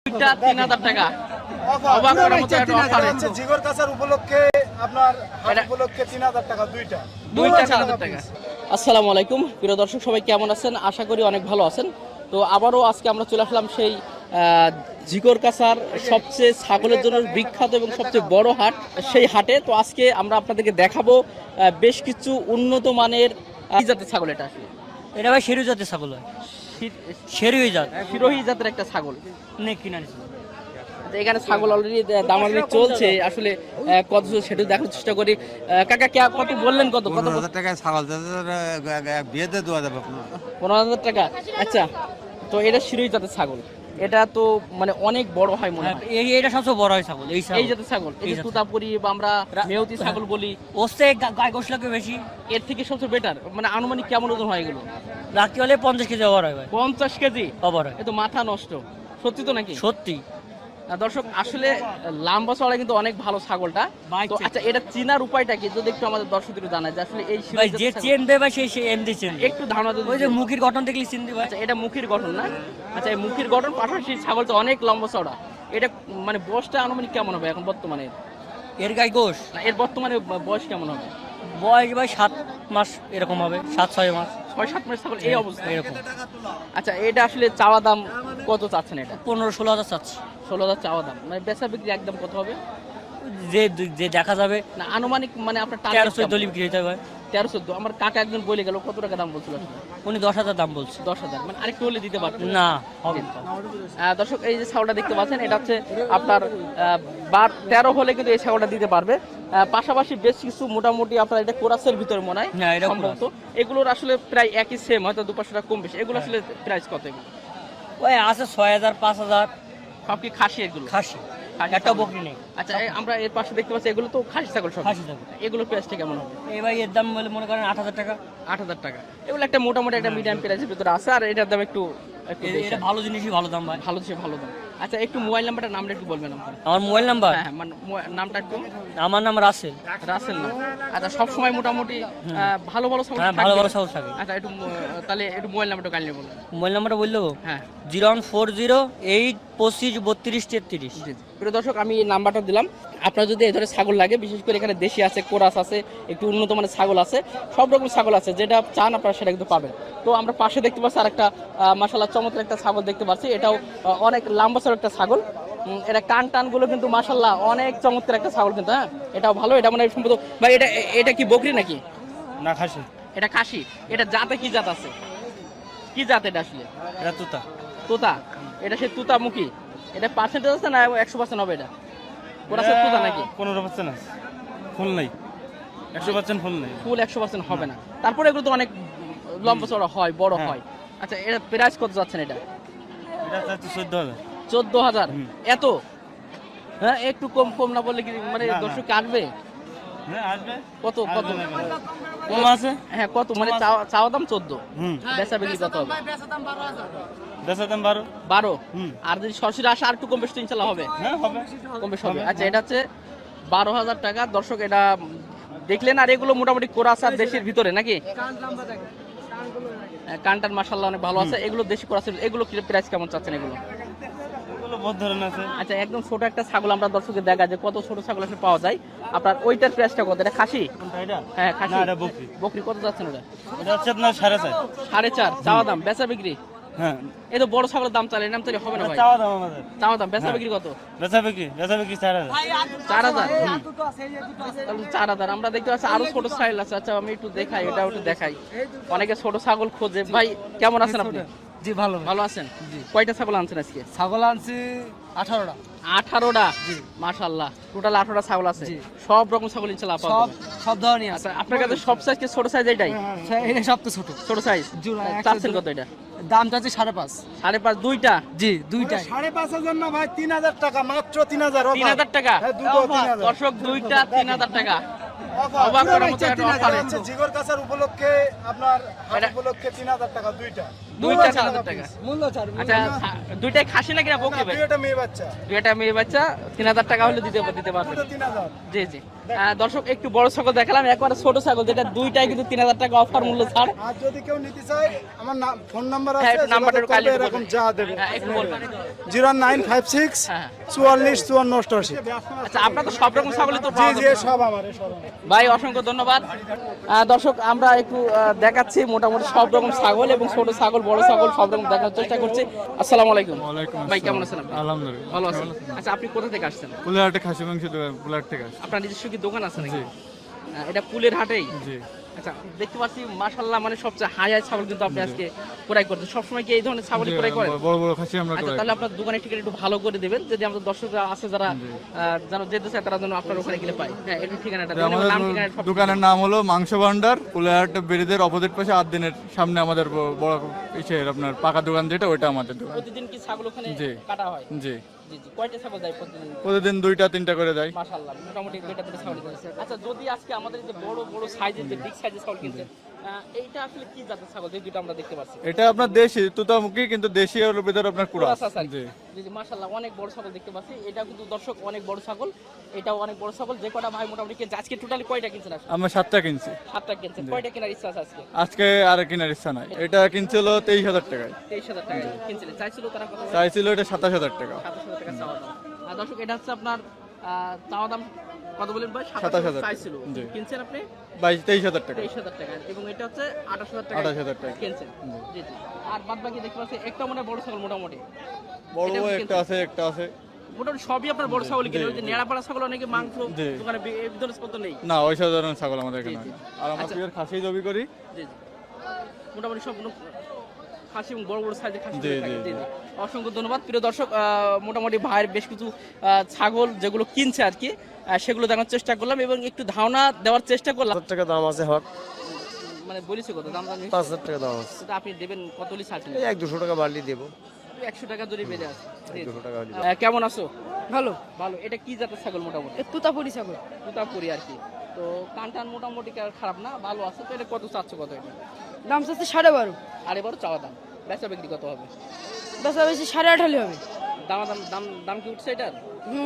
দুইটা 3000 টাকা। অবাক করার মতো একটা অফার আছে জিগর কাছার উপলক্ষে আপনার হাট উপলক্ষে 3000 টাকা দুইটা 3000 টাকা। আসসালামু আলাইকুম প্রিয় দর্শক, সবাই কেমন আছেন? আশা করি অনেক ভালো আছেন। তো আবারও আজকে আমরা চলে আসলাম সেই জিগর কাছার সবচেয়ে ছাগলের জন্য বিখ্যাত এবং সবচেয়ে বড় হাট, সেই হাটে। তো আজকে আমরা আপনাদেরকে দেখাবো বেশ কিছু উন্নত মানের কি জাতের ছাগল এটা আসলে? এটা ভাই শেরু জাতের ছাগল হয়। শেরুই জাত, শিরোহী জাতের একটা ছাগল। অনেক কিনা নিছিল। তো এখানে ছাগল অলরেডি দামাদামি চলছে, আসলে কত সেটা দেখার চেষ্টা করি। কাকা কত বললেন? কত 15,000 টাকায় ছাগল বিয়েতে দেওয়া যাবে 15,000 টাকা। আচ্ছা, তো এটা শিরোহী জাতের ছাগল, এটা তো মানে অনেক বড় হয় মনে হয়। এটা সবচেয়ে বড় হয় ছাগল। এই জাতের ছাগল, এই যে তুতাপুরি বা আমরা মেয়তি ছাগল বলি, ওসে গায়ে গোশ লাগে বেশি। এর থেকে সবচেয়ে বেটার। মানে আনুমানিক কেমন ওজন হয় এগুলো? রাখতে হলে 50 কেজি ওভার হয় ভাই। 50 কেজি ওভার হয়। এ তো মাথা নষ্ট। সত্যি তো নাকি? সত্যি দর্শক, আসলে লম্বা চড়া কিন্তু অনেক ভালো ছাগলটা। তো আচ্ছা, এটা চিনার উপায়টা কি যদি একটু আমাদের দর্শকদের জানায় যে আসলে এই ভাই যে চেনবে ভাই সেই এমডি চেন। একটু ধারণা দিন। ওই যে মুখের গঠন দেখলি চিনতে ভাই। আচ্ছা, এটা মুখের গঠন না? আচ্ছা, এই মুখের গঠন পাশাপাশি ছাগলটা অনেক লম্বা চড়া। এটা মানে বয়সটা আনুমানিক কেমন হবে এখন বর্তমানে? এর গায়ে গোশ না, এর বর্তমানে বয়স কেমন হবে? বয়স ভাই 7 মাস এরকম হবে, 7-6 মাস। 6-7 মাস ছাগল এই অবস্থা এরকম। আচ্ছা, এটা আসলে চাওয়া দাম কত চাচ্ছেন? এটা 15-16 হাজার চাচ্ছি। 16,000 চাওয়া দাম, মানে বেচা বিক্রি একদম কত হবে? যে দেখা যাবে না আনুমানিক মানে আপনার 13-14 বিক্রি হতে হবে। 13-14। আমার কাকা একজন বলে গেল, কত টাকা দাম বলছিল? উনি 10,000 দাম বলছে। 10,000, মানে আরেকটু হলে দিতে পারতেন। না হবে না। দর্শক, এই যে ছাগলটা দেখতে পাচ্ছেন, এটা হচ্ছে আপনার 13 হলে কিন্তু এই ছাগলটা দিতে পারবে। পাশাপাশি বেশ কিছু মোটামুটি আপনার এটা কোরাসের ভিতরে মনে হয় হ্যাঁ, এটা সম্ভবত। এগুলোর আসলে প্রায় একই সেম, হয়তো 2-5 টাকা কম বেশি। এগুলো আসলে প্রাইস কত? এগুলো ওই আছে 6,000 5,000। সব কি খাসি? এগুলো খাসি, খাসি একটা ছাগল। বকরি নেই। আচ্ছা, আমরা এর পাশে দেখতে পাচ্ছি এগুলো তো খাসি ছাগল সব। খাসি ছাগল। এগুলোর প্রাইসটা কেমন হবে? এই ভাই এর দাম বলে মনে করেন 8,000 টাকা। 8,000 টাকা। এগুলো একটা মোটামুটি একটা মিডিয়াম প্রাইসের ভিতরে আছে, আর এটার দাম একটু বেশি। এটা ভালো জিনিসই ভালো দাম ভাই। ভালো সে ভালো দাম। আচ্ছা, একটু মোবাইল নাম্বারটা নামটা একটু বলবেন আপনার? আমার মোবাইল নাম্বার, হ্যাঁ, মানে নামটা একটু। আমার নাম রাসেল। রাসেল না? আচ্ছা, সব সময় মোটামুটি ভালো ভালো ছাগল হ্যাঁ, থাকবে? ভালো ভালো ছাগল থাকে। আচ্ছা, একটু তাহলে একটু মোবাইল নাম্বারটা কাইন্ডলি বলুন। মোবাইল নাম্বারটা বললে হ্যাঁ, 01408253233। প্রিয় দর্শক, আমি এই নাম্বারটা দিলাম। আপনার যদি এই ধরনের ছাগল লাগে, বিশেষ করে এখানে দেশি আছে, কোরাস আছে, একটু উন্নত মানের ছাগল আছে, সব রকম ছাগল আছে, যেটা চান আপনারা সেটা কিন্তু পাবেন। তো আমরা পাশে দেখতে পাচ্ছি আরেকটা মাশাআল্লাহ চমৎকার একটা ছাগল দেখতে পাচ্ছি। এটাও অনেক লম্বা চড়া একটা ছাগল। এটা কান গুলো কিন্তু মাশাআল্লাহ অনেক চমৎকার একটা ছাগল কিন্তু। হ্যাঁ, এটাও ভালো। এটা মানে সম্ভবত ভাই এটা কি বকরি নাকি? না, খাসি। এটা খাসি। এটা জাতে কি জাত আছে? কি জাত এটা আসলে? এটা তুতা। তোতা? এটা সে তুতামুখী। এটা পার্সেন্টেজ আছে না 100% হবে? এটা কোরাসের তোতা নাকি? 15% আছে, ফুল নাই। 100% ফুল নাই, ফুল 100% হবে না। তারপরে এগুলো তো অনেক লম্বা চড়া হয়, বড় হয়। আচ্ছা, এটা প্রাইস কত যাচ্ছেন? এটা এটা চাচ্ছি 14,000। 14,000? এত? হ্যাঁ, একটু কম কম না বললে কি মানে দর্শক আসবে? হ্যাঁ, আসবে। কত কত কম আছে? হ্যাঁ, কত মানে চাওয়া দাম 14, বেচা বিক্রি কত হবে? বেচা দাম 12। 12? আর যদি সরাসরি আসে আর একটু কম বেশি তো ইনশাআল্লাহ হবে। হ্যাঁ, হবে। কম বেশি হবে। আচ্ছা, এটা হচ্ছে 12,000 টাকা। দর্শক, এটা দেখলেন। আর এগুলো মোটামুটি কোরাস আর দেশের ভিতরে নাকি? কানটান মাশাআল্লাহ অনেক ভালো আছে। এগুলো দেশি কোরাস। এগুলো কি প্রাইস কেমন চাচ্ছেন এগুলো? এগুলো বহুত ধরনের আছে। আচ্ছা, একদম ছোট একটা ছাগল আমরা দর্শকদের দেখা যে কত ছোট ছাগল আসলে পাওয়া যায়। আপনার ওইটার প্রাইসটা কত? এটা খাসি? কোনটা এটা? হ্যাঁ, খাসি। না, এটা বকরি। বকরি কত যাচ্ছেন ওটা? এটা হচ্ছে আপনার 4.5। 4.5 চাওয়া দাম, বেচা বিক্রি? হ্যাঁ, এই তো বড় ছাগলের দাম চালে, নাম চালে হবে না ভাই। চাওয়া দাম আমাদের। চাওয়া দাম, বেচা বিক্রি কত? বেচা বিক্রি 4,000। 4,000? তাহলে 4,000। আমরা দেখতে পাচ্ছি আরো ছোট ছাগল আছে। আচ্ছা, আমি একটু দেখাই, এটা একটু দেখাই। অনেকে ছোট ছাগল খোঁজে। ভাই কেমন আছেন আপনি? জি, ভালো। ভালো আছেন? কয়টা ছাগল আনছেন আজকে? ছাগল আনছি 18টা। 18টা? মাশাআল্লাহ, টোটাল 18টা ছাগল আছে। সব রকম ছাগল ইনশাআল্লাহ পাবেন। সব ধরনের আছে। আচ্ছা, আপনার কাছে সব সাইজ কি ছোট সাইজ? এটাই এটা সব তো ছোট। ছোট সাইজ। চাচ্ছেন কত এটা? দাম চাচ্ছি 5.5। 5.5? দুইটা? জি, দুইটাই। 5,500 জন্য ভাই 3,000 টাকা, মাত্র 3,000। 3,000 টাকা? হ্যাঁ, দুটো 3,000 দর্শক, দুইটা 3,000 টাকা। অফার। অবাক করার মতো একটা 3,000 অফার। হচ্ছে জিগর কাছার উপলক্ষে, আপনার হাট এটা- উপলক্ষে 3,000 টাকা দুইটা। দুইটা 3000 টাকা। মূল্য ছাড় আচ্ছা দুইটাই খাসি নাকি না বকরি ভাই? দুইটা মেয়ে বাচ্চা দুইটা মেয়ে বাচ্চা 3000 টাকা হলে দিতে পারবেন। দুটো 3000 জি জি দর্শক একটু বড় ছাগল দেখালাম, একবারে ছোট ছাগল যেটা দুইটাই কিন্তু 3000 টাকা অফার মূল্য ছাড়। আর যদি কেউ নিতে চায় আমার ফোন নাম্বার হ্যাঁ, আছে, একটু নাম্বারটা যোগাযোগ কাইন্ডলি করবে, এরকম বলবেন। যা দেবে হ্যাঁ, একটু বলবেন। 0956 হ্যাঁ। 44 54 88। আচ্ছা আপনার তো সব রকম ছাগলই তো জি পাওয়া জি যাবে। সব আমার সব আমার। ভাই অসংখ্য ধন্যবাদ। দর্শক আমরা একটু দেখাচ্ছি মোটামুটি সব রকম ছাগল এবং ছোট ছাগল বড় ছাগল সব রকম দেখার চেষ্টা করছি। আসসালামু আলাইকুম। ভাই কেমন আছেন আপনি? আলহামদুলিল্লাহ ভালো আছেন। আচ্ছা আপনি কোথা থেকে আসছেন? কুলাহাটে খাসি মাংস কুলাহাট থেকে আসছে। আপনার নিজস্ব কি দোকান আছে নাকি? জি। এটা কুলের হাটেই? জি আচ্ছা দেখতে পাচ্ছি মাশাআল্লাহ মানে সবচেয়ে হাই ছাগল কিন্তু আপনি আজকে ক্রয় করছেন। সবসময় কি এই ধরনের ছাগল ক্রয় করেন? বড় বড় খাসি আমরা আচ্ছা ক্রয় তাহলে আপনার দোকানের ঠিকানা একটু ভালো করে দিবেন, যদি আমাদের দর্শকরা আছে যারা যেন যেতে চায় তারা যেন আপনার ওখানে গেলে পায়। হ্যাঁ একটু ঠিকানাটা করি। দিবেন এবং নাম আমাদের ঠিকানা সব দোকানের নাম হলো মাংস ভান্ডার, কুলাহাট ব্রিজের অপোজিট পাশে 8 দিনের সামনে আমাদের বড় ইসের আপনার পাকা দোকান যেটা ওইটা আমাদের দোকান। প্রতিদিন কি ছাগল ওখানে জি। কাটা হয়? জি জি জি কয়টা ছাগল যায় প্রতিদিন? প্রতিদিন 2টা 3টা করে যায়। মাশাআল্লাহ মোটামুটি দুইটা থেকে ছাগল দিয়েছে। আচ্ছা যদি আজকে আমাদের এই যে বড় বড় সাইজের যে বিগ সাইজের ছাগল কিনছেন এইটা আসলে কি জাতের ছাগল যে দুটো আমরা দেখতে পাচ্ছি? এটা আপনার দেশি তুতামুখী, কিন্তু দেশি এর ভিতরে আপনার কুরাস। কুরাস আছে আর কি। জি জি জি মাশাআল্লাহ অনেক বড় ছাগল দেখতে পাচ্ছি। এটা কিন্তু দর্শক অনেক বড় ছাগল, এটাও অনেক বড় ছাগল। যে কটা ভাই মোটামুটি কিনছে আজকে টোটালি কয়টা কিনছেন আসলে? আমরা 7টা কিনছি। 7টা কিনছেন। কয়টা কেনার ইচ্ছা আছে আজকে? আজকে আর কেনার ইচ্ছা নাই। এটা কিনছিল 23,000 টাকায়, 23,000 টাকা কিনছিলেন। চাইছিল তারা কত? চাইছিল এটা 27,000 টাকা। 27,000 টাকা চাওয়া দাম। আর দর্শক এটা হচ্ছে আপনার চাওয়া দাম কত বলেন ভাই? 27,000 চাইছিল। জি। কিনছেন আপনি 23,000 টাকা। 23,000 টাকা এবং এটা হচ্ছে 28,000 টাকা 28,000 টাকা। কিনছেন। জি জি আর বাদ বাকি দেখতে পাচ্ছি একটা মনে হয় বড় ছাগল মোটামুটি বড় এটা আপনি একটা আছে, একটা আছে। মোটামুটি সবই আপনার বড় ছাগল কিনে। ওই যে নেড়াপাড়া ছাগল অনেকে মাংস জি। দোকানে এই ধরনের ছাগল তো নেই। না ওই সাধারণ ছাগল আমাদের এখানে জি, জি। হয়। আর আমরা আচ্ছা। পিওর খাসি জবি করি। জি জি মোটামুটি সব খাসি এবং বড় বড় সাইজের খাসি জি, হয়ে থাকে। জি, জি জি অসংখ্য ধন্যবাদ প্রিয় দর্শক। মোটামুটি ভাইয়ের বেশ কিছু ছাগল যেগুলো কিনছে আর কি সেগুলো দেখানোর চেষ্টা করলাম এবং একটু ধারণা দেওয়ার চেষ্টা করলাম। 5,000 টাকা দাম আছে হক, মানে বলেছে কত দাম দাম 5,000 টাকা দাম আছে। সেটা আপনি দেবেন কত হলে ছাড়ছেন? এই 100-200 টাকা বাড়লি দেবো, 100 টাকা ধরে বেড়ে আছে। জি, জি। 200 টাকা হলে। কেমন আছো? ভালো ভালো। এটা কি জাতের ছাগল মোটামুটি? তুতাপুরি ছাগল তুতাপুরি আর কি। তো কানটান মোটামুটি খারাপ না, ভালো আছে। তো এটা কত চাচ্ছ কত এটা? দাম চাচ্ছে 12.5, আর এবারও চাওয়া দাম বেচা বিক্রি কত হবে? বেচা বেশি 8.5 হলে হবে। দাম দাম কি উঠছে এটার?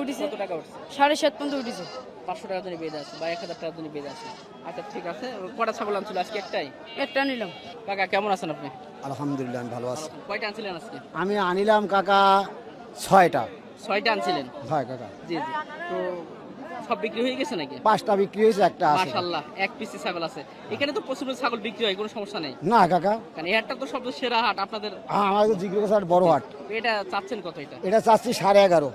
উঠেছে কত টাকা উঠছে? 7.5 পর্যন্ত উঠেছে। 500 টাকা ধরে বেঁধে আছে বা 1000 টাকা ধরে বেঁধে আছে। আচ্ছা ঠিক আছে। কটা ছাগল আনছিল আজকে? একটাই। একটা নিলাম। কাকা কেমন আছেন আপনি? আলহামদুলিল্লাহ আমি ভালো আছি। কয়টা আনছিলেন আজকে? আমি আনিলাম কাকা 6টা। 6টা আনছিলেন? হয় কাকা, জি জি। তো সব বিক্রি হয়ে গেছে নাকি? 5টা বিক্রি হয়েছে, একটা আছে। মাশাআল্লাহ এক পিসি ছাগল আছে এখানে। তো প্রচুর ছাগল বিক্রি হয়, কোনো সমস্যা নেই। না কাকা, কারণ এই হাটটা তো সবচেয়ে সেরা হাট আপনাদের। আমাদের জিজ্ঞাসা হাট বড় হাট। এটা চাচ্ছেন কত এটা? এটা চাচ্ছি 11.5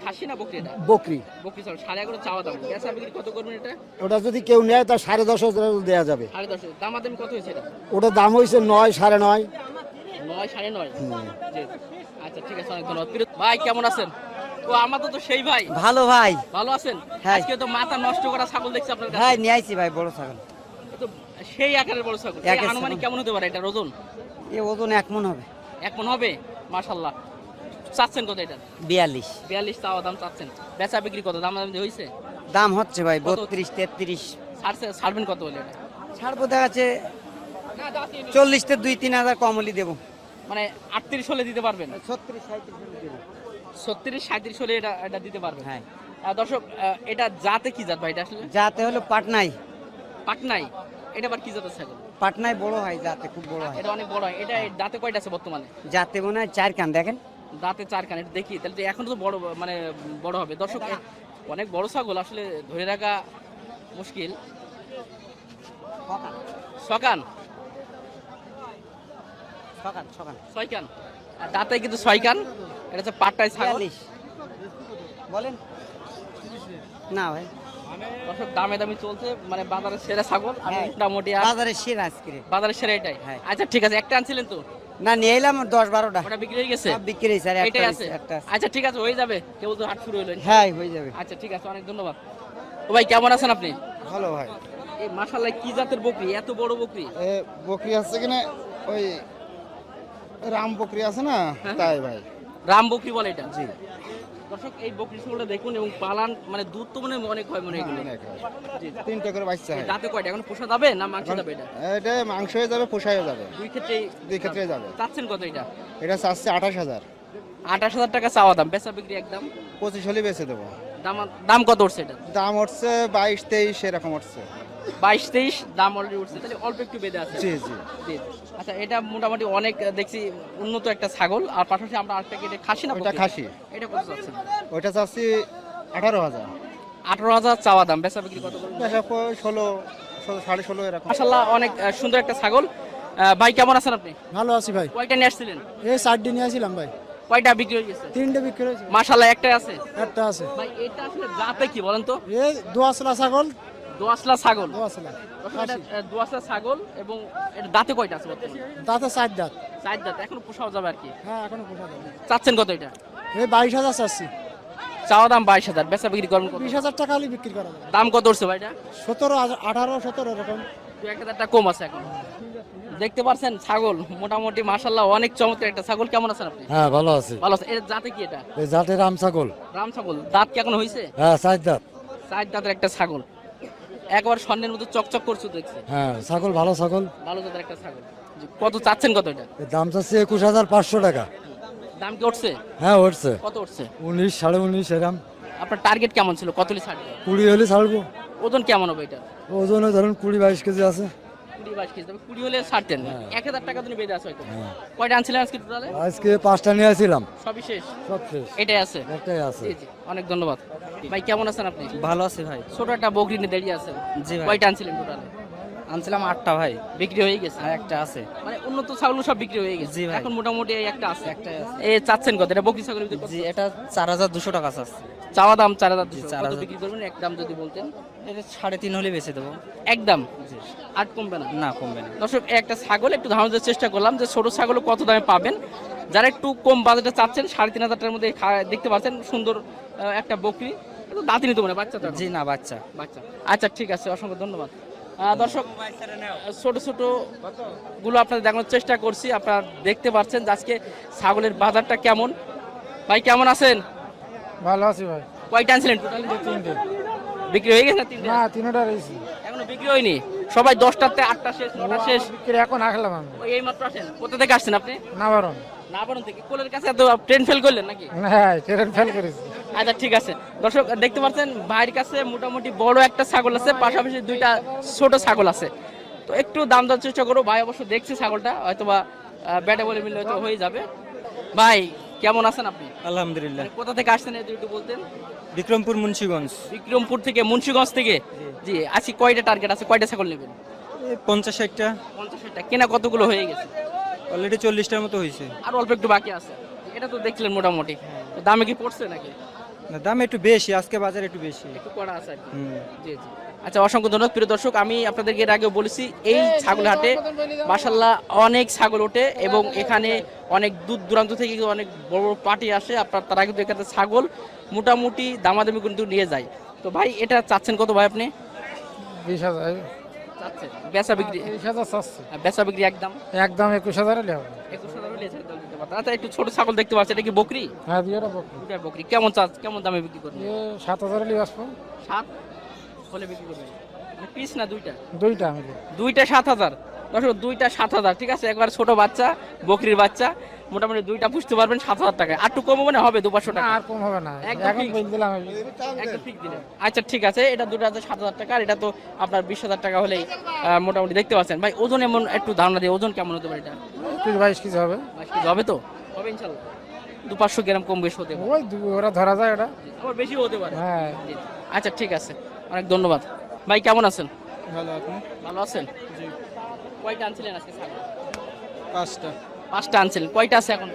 খাসি না বকরি? এটা বকরি। বকরি ছাগল 11.5 চাওয়া দাম। বেচা বিক্রি কত করবেন এটা? ওটা যদি কেউ নেয় তা 10,500 দেওয়া যাবে। 10.5 দামাদামি কত হয়েছে এটা? ওটার দাম হয়েছে 9, 9.5। 9 9.5। জি আচ্ছা ঠিক আছে অনেক ধন্যবাদ। ভাই কেমন আছেন? ও আমাদের তো সেই ভাই। ভালো ভাই। ভালো আছেন? হ্যাঁ। আজকে তো মাথা নষ্ট করা ছাগল দেখছি আপনার কাছে। ভাই নিয়ে আইছি ভাই বড় ছাগল। তো সেই আকারের বড় ছাগল। একের এই আনুমানিক ছাগল। কেমন হতে পারে এটা ওজন? এ ওজন 1 মণ হবে। 1 মণ হবে? মাশাআল্লাহ। চাচ্ছেন কত এটা? 42 42 চাওয়া দাম চাচ্ছেন। বেচা বিক্রি কত দাম হয়েছে? দাম হচ্ছে ভাই কত? 32 33। ছাড়বেন কত হলে এটা? ছাড়বো দেখাচ্ছে 40 তে 2-3 হাজার কম হলে দেবো। মানে 38 হলে দিতে পারবেন? 36 37 হলে দেবো। 36 37 হলে এটা দিতে পারবেন। হ্যাঁ। দর্শক এটা জাতে কি জাত ভাই এটা আসলে? যাতে হলো পাটনাই। পাটনাই। এটা আবার কি জাতের ছাগল? পাটনাই বড় হয়, যাতে খুব বড় হয়। এটা অনেক বড় হয়। এটা দাঁতে কয়টা আছে বর্তমানে? যাতে মনে হয় 4 কান দেখেন। দাঁতে 4 কান। এটা দেখি তাহলে তো এখন তো বড় মানে বড় হবে। দর্শক অনেক বড় ছাগল আসলে ধরে রাখা মুশকিল। সকান সকাল সকাল 6 কান। আর দাঁতে কিন্তু 6 কান। এটা হচ্ছে পাটটাই ছাগল। 42 বলেন না ভাই। দর্শক দামে দামি চলছে মানে বাজারের সেরা ছাগল। আমি হ্যাঁ। মোটামুটি বাজারে সেরা আজকে। বাজারের সেরা এটাই। হ্যাঁ। আচ্ছা ঠিক আছে একটা আনছিলেন তো? না নিয়ে এলাম 10-12টা। ওটা বিক্রি হয়ে গেছে? সব বিক্রি হয়েছে আর একটা এটাই আছে? একটা আছে। আচ্ছা ঠিক আছে হয়ে যাবে। কেউ তো হাট শুরু হলো। হ্যাঁ হয়ে যাবে। আচ্ছা ঠিক আছে অনেক ধন্যবাদ। ও ভাই কেমন আছেন আপনি? ভালো ভাই। এই মাশাআল্লাহ কি জাতের বকরি? এত বড় বকরি? এ বকরি আছে কিনা ওই রাম বকরি আছে না, তাই ভাই। রাম বকরি বলে এটা? জি। দর্শক এই বকরি ছাগলটা দেখুন এবং পালান মানে দুধ তো মানে অনেক হয় মনে হয় এগুলো। জি। 3টা করে বাচ্চা হয় দাঁতে কয়টা এখন পোষা যাবে না মাংস যাবে এটা? এটা মাংস হয়ে যাবে, পোষায় যাবে, দুই ক্ষেত্রেই দুই ক্ষেত্রে যাবে। চাচ্ছেন কত এটা? এটা চাচ্ছে 28,000, 28,000 টাকা চাওয়া দাম, বেচা বিক্রি একদম 25 হলে বেচে দেবো। দাম কত উঠছে এটা? দাম উঠছে 22-23 এরকম উঠছে। 22-23 দাম অলরেডি উঠছে, তাহলে অল্প একটু বেঁধে আছে। জি জি। জি। আচ্ছা এটা মোটামুটি অনেক দেখছি উন্নত একটা ছাগল, আর পাশাপাশি আমরা আরেকটা কেটে খাসি না ওটা বকরি? খাসি, এটা কত চাচ্ছেন? ওইটা চাচ্ছি 18,000, 18,000 চাওয়া দাম, বেচা বিক্রি কত করবেন? বেচা 16, 16.5 এরকম। মাশাআল্লাহ অনেক সুন্দর একটা ছাগল। ভাই কেমন আছেন আপনি? ভালো আছি ভাই। কয়টা নিয়ে আসছিলেন? এই 60 দিন নিয়েছিলাম ভাই, কয়টা বিক্রি হয়ে গেছে? 3টে বিক্রি হয়েছে, মাশাআল্লাহ একটাই আছে। একটা আছে। ভাই এটা আসলে জাতে কি বলেন তো? এই দোয়াশলা ছাগল, দোয়াশলা ছাগল। দোয়াশলা দোয়াশলা ছাগল এবং এটা দাঁতে কয়টা আছে বর্তমানে? দাঁতে 60 দাঁত। 4 দাঁত, এখনো পোষাও যাবে আর কি। হ্যাঁ এখনো পোষা যাবে। চাচ্ছেন কত এটা? এই 22,000 চাচ্ছি, চাওয়া দাম 22,000, বেচা বিক্রি করেন কত? 20,000 টাকা হলে বিক্রি করা যাবে। দাম কত উঠছে ভাই এটা? 17, 18, 17 এরকম। 2-1,000 টাকা কম আছে এখন। দেখতে পাচ্ছেন ছাগল মোটামুটি মাশাআল্লাহ অনেক চমৎকার একটা ছাগল। কেমন আছেন আপনি? হ্যাঁ ভালো আছে। ভালো আছে। এর জাতে কি এটা? এই জাতে রাম ছাগল। রাম ছাগল। দাঁত কি এখন হইছে? হ্যাঁ 60 দাঁত। 4 দাঁতের একটা ছাগল, একবার স্বর্ণের মতো চকচক করছে দেখছি। হ্যাঁ ছাগল ভালো ছাগল। ভালো জাতের একটা ছাগল। জি, কত চাচ্ছেন কত এটা? এর দাম চাচ্ছে 21,500 টাকা। দাম কি উঠছে? হ্যাঁ উঠছে, কত উঠছে? 19, 19.5 এরকম। আপনার টার্গেট কেমন ছিল? কত হলে ছাড়বে? 20 হলে ছাড়বো। ওজন কেমন হবে এটা? ওজনে ধরুন 20-22 কেজি আছে। 20-22 কেজি, তবে 20 হলে ছাড়তেন। 1,000 টাকা তুমি বেঁধে আছে হয়তো। হ্যাঁ। কয়টা আনছিলেন আজকে টোটালে? আজকে 5টা নিয়ে আসছিলাম, সবই শেষ, সব শেষ, এটাই আছে। একটাই আছে। জি জি, অনেক ধন্যবাদ। ভাই কেমন আছেন আপনি? ভালো আছে ভাই। ছোট একটা বকরি নিয়ে দাঁড়িয়ে আছেন। জি ভাই। কয়টা আনছিলেন টোটালে? আনছিলাম 8টা ভাই, বিক্রি হয়ে গেছে? আর একটা আছে। মানে উন্নত ছাগল সব বিক্রি হয়ে গেছে। জি ভাই। এখন মোটামুটি এই একটা আছে। একটাই আছে। এ চাচ্ছেন কত? এটা বকরি ছাগলের ভিতরে কত? জি এটা 4,200 টাকা আছে। চাওয়া দাম 4,200। কত 4,000 বিক্রি করবেন একদম যদি বলতেন? এটা 3.5 হলে বেচে দেবো। একদম আর কমবে না? না কমবে না। দর্শক একটা ছাগল একটু ধারণার চেষ্টা করলাম যে ছোট ছাগল কত দামে পাবেন। যারা একটু কম বাজেটে চাচ্ছেন 3,500 টাকার মধ্যে দেখতে পাচ্ছেন সুন্দর একটা বকরি। কিন্তু দাঁতি নিতে মানে বাচ্চা তো? জি না বাচ্চা। বাচ্চা। আচ্ছা ঠিক আছে, অসংখ্য ধন্যবাদ। দর্শক ছোট ছোট গুলো আপনাদের দেখানোর চেষ্টা করছি। আপনারা দেখতে পাচ্ছেন যে আজকে ছাগলের বাজারটা কেমন। ভাই কেমন আছেন? ভালো আছি ভাই। কয়টা আনছিলেন টোটালি? 3টে। বিক্রি হয়ে গেছে না? 3টে না 3টা রয়েছে। এখনো বিক্রি হয়নি? সবাই 10টাতে 8টা শেষ, 9টা শেষ। বিক্রি এখন আসলাম আমি। ওই এই মাত্র আসেন। কোথা থেকে আসছেন আপনি? নাবারণ। নাবারণ থেকে। কোলের কাছে এত ট্রেন ফেল করলেন নাকি? হ্যাঁ ট্রেন ফেল করেছি। আচ্ছা ঠিক আছে। দর্শক দেখতে পাচ্ছেন ভাইয়ের কাছে মোটামুটি বড় একটা ছাগল আছে, পাশাপাশি 2টা ছোট ছাগল আছে। তো একটু দাম দেওয়ার চেষ্টা করো। ভাই অবশ্য দেখছি ছাগলটা, হয়তোবা ব্যাটে বলে মিললে হয়তো হয়ে যাবে। ভাই কেমন আছেন আপনি? আলহামদুলিল্লাহ। কোথা থেকে আসছেন যদি একটু বলতেন? বিক্রমপুর মুন্সিগঞ্জ। বিক্রমপুর থেকে, মুন্সিগঞ্জ থেকে। জি আজকে কয়টা টার্গেট আছে? কয়টা ছাগল নেবেন? 50-60টা। 50-60টা। কেনা কতগুলো হয়ে গেছে? অলরেডি 40টার মতো হয়েছে। আর অল্প একটু বাকি আছে। এটা তো দেখলেন মোটামুটি। তো দামে কি পড়ছে নাকি? না দাম একটু বেশি, আজকে বাজার একটু বেশি। একটু কড়া আছে আর কি। হুম। জি জি। আচ্ছা অসংখ্য ধন্যবাদ প্রিয় দর্শক। আমি আপনাদেরকে এর আগেও বলেছি এই ছাগল হাটে মাশাআল্লাহ অনেক ছাগল ওঠে এবং এখানে অনেক দূর দূরান্ত থেকে অনেক বড় বড় পার্টি আসে। আপনার তারা কিন্তু এখানে ছাগল মোটামুটি দামাদামি কিন্তু নিয়ে যায়। তো ভাই এটা চাচ্ছেন কত ভাই আপনি? 20,000। চাচ্ছেন বেচা বিক্রি? 20,000 চাচ্ছি। বেচা বিক্রি একদম একদম 21,000 হলে হবে। 21,000 হলে ছেড়ে দাও দিতে পারতেন। আচ্ছা একটু ছোট ছাগল দেখতে পাচ্ছি, এটা কি বকরি? হ্যাঁ দুইটা বকরি। দুটা বকরি। কেমন কেমন দামে বিক্রি করবেন? 7,000 হলে আসবো। 7 হলে বিক্রি করবেন? পিস না দুইটা? দুইটা মিলে। দুইটা 7,000। দর্শক দুইটা 7,000, ঠিক আছে। একবার ছোট বাচ্চা, বকরির বাচ্চা, মোটামুটি দুইটা পুষতে পারবেন 7,000 টাকায়। আর একটু কম হবে না? হবে 200-500 না টাকা। আর কম হবে না, একদম এখন fix। বলে দিলাম আমি। একটা ঠিক দিলেন। আচ্ছা ঠিক আছে, এটা দুটো আছে 7,000 টাকা, আর এটা তো আপনার 20,000 টাকা হলেই মোটামুটি দেখতে পাচ্ছেন। ভাই ওজন এমন একটু ধারণা দিয়ে ওজন কেমন হতে পারে এটা? 22 কেজি হবে। 22 কেজি হবে তো? হবে ইনশাল্লাহ। 200-500 গ্রাম কম বেশি হতে পারে। ওই ওরা ধরা যায় এটা। আবার বেশিও হতে পারে। হ্যাঁ। জি, জি। আচ্ছা ঠিক আছে, অনেক ধন্যবাদ। ভাই কেমন আছেন? ভালো, আপনি? ভালো আছেন? জি। কয়টা আনছিলেন আজকে ছাগল? 5টা 5টা আনছিলেন। কয়টা আছে এখন?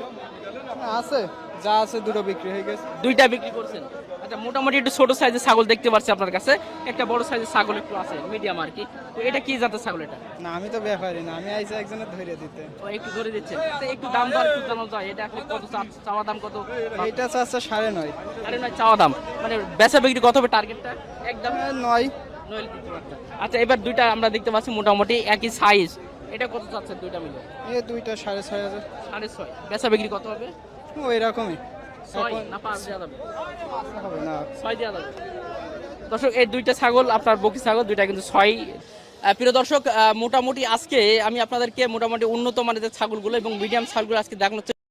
আছে, যা আছে দুটো বিক্রি হয়ে গেছে। 2টা বিক্রি করছেন। আচ্ছা মোটামুটি একটু ছোট সাইজের ছাগল দেখতে পাচ্ছি আপনার কাছে, একটা বড় সাইজের ছাগল একটু আছে, মিডিয়াম আর কি। তো এটা কি জাতের ছাগল এটা? না আমি তো ব্যাপারই না, আমি আইসা একজনের ধরে দিতে। ও একটু ধরে দিচ্ছেন, তো একটু দাম দর একটু জানা যায়। এটা আপনি কত চাওয়া দাম কত? এইটা চাচ্ছে 9.5। আরে নয় চাওয়া দাম, মানে বেচা বিক্রি কত হবে টার্গেটটা? একদম 9। নইলে দিতে পারতেন। আচ্ছা এবার 2টা আমরা দেখতে পাচ্ছি মোটামুটি একই সাইজ, এটা কত চাচ্ছেন 2টা মিলে? এই দুইটা 6,500। 6.5। বেচা বিক্রি কত হবে? ওই রকমই। ছয় না পাঁচ দেওয়া যাবে? হবে না। ছয় দেওয়া যাবে। দর্শক এই দুইটা ছাগল আপনার বকি ছাগল দুইটা কিন্তু ছয়। প্রিয় দর্শক মোটামুটি আজকে আমি আপনাদেরকে মোটামুটি উন্নত মানের যে ছাগলগুলো এবং মিডিয়াম ছাগলগুলো আজকে দেখানোর